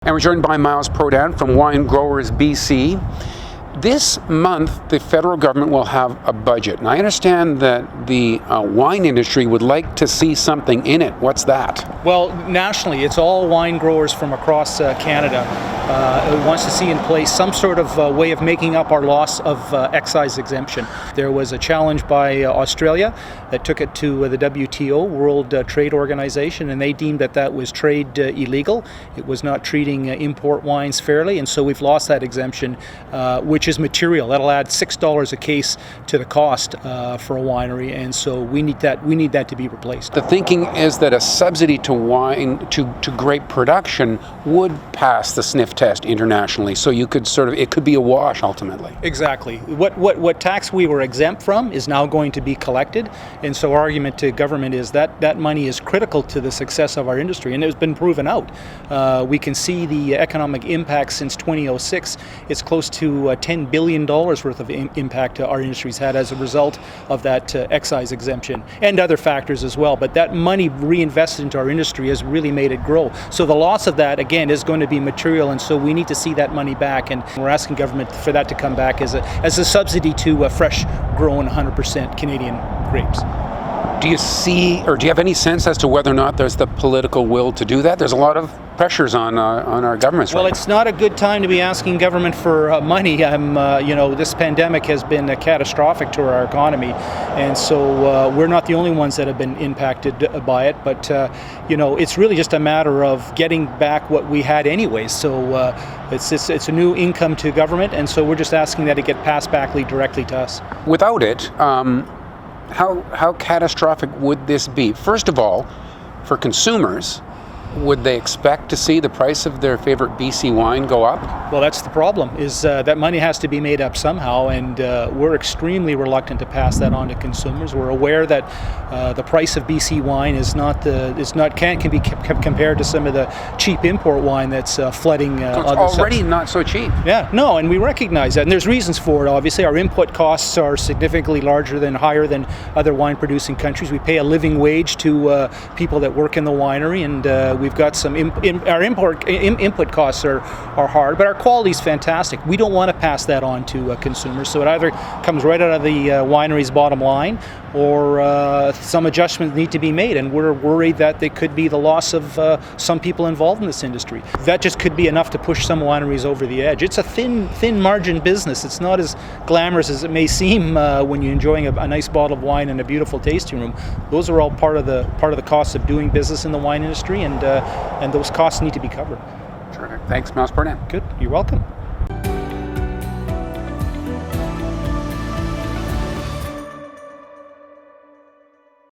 And we're joined by Myles Prodan from Wine Growers BC. This month, the federal government will have a budget. And I understand that the wine industry would like to see something in it. What's that? Well, nationally, it's all wine growers from across Canada. It wants to see in place some sort of way of making up our loss of excise exemption. There was a challenge by Australia that took it to the WTO, World Trade Organization, and they deemed that that was trade illegal. It was not treating import wines fairly, and so we've lost that exemption, which is material. That'll add $6 a case to the cost for a winery, and so we need that to be replaced. The thinking is that a subsidy to wine, to grape production, would pass the sniff test internationally, so you could it could be a wash ultimately. Exactly. What tax we were exempt from is now going to be collected, and so our argument to government is that money is critical to the success of our industry, and it's been proven out. We can see the economic impact since 2006. It's close to $10 billion worth of impact our industry's had as a result of that excise exemption, and other factors as well. But that money reinvested into our industry has really made it grow. So the loss of that, again, is going to be material, and so we need to see that money back, and we're asking government for that to come back as a subsidy to fresh grown 100% Canadian grapes. Do you see, or do you have any sense as to whether or not there's the political will to do that? There's a lot of pressures on our governments. Well, right it's not a good time to be asking government for money. This pandemic has been catastrophic to our economy, and so we're not the only ones that have been impacted by it. But it's really just a matter of getting back what we had anyways. So it's a new income to government, and so we're just asking that it get passed back directly to us. Without it, how catastrophic would this be? First of all, for consumers, would they expect to see the price of their favorite BC wine go up? Well, that's the problem, is that money has to be made up somehow, and we're extremely reluctant to pass that on to consumers. We're aware that the price of BC wine can be compared to some of the cheap import wine that's flooding. So it's already not so cheap. Yeah, no, and we recognize that, and there's reasons for it. Obviously, our input costs are significantly higher than other wine-producing countries. We pay a living wage to people that work in the winery, and we've got some our input costs are hard, but our quality is fantastic. We don't want to pass that on to consumers, so it either comes right out of the winery's bottom line, or some adjustments need to be made, and we're worried that they could be the loss of some people involved in this industry. That just could be enough to push some wineries over the edge. It's a thin margin business. It's not as glamorous as it may seem when you're enjoying a nice bottle of wine in a beautiful tasting room. Those are all part of the costs of doing business in the wine industry, and those costs need to be covered. Terrific. Thanks, Myles Prodan. Good. You're welcome.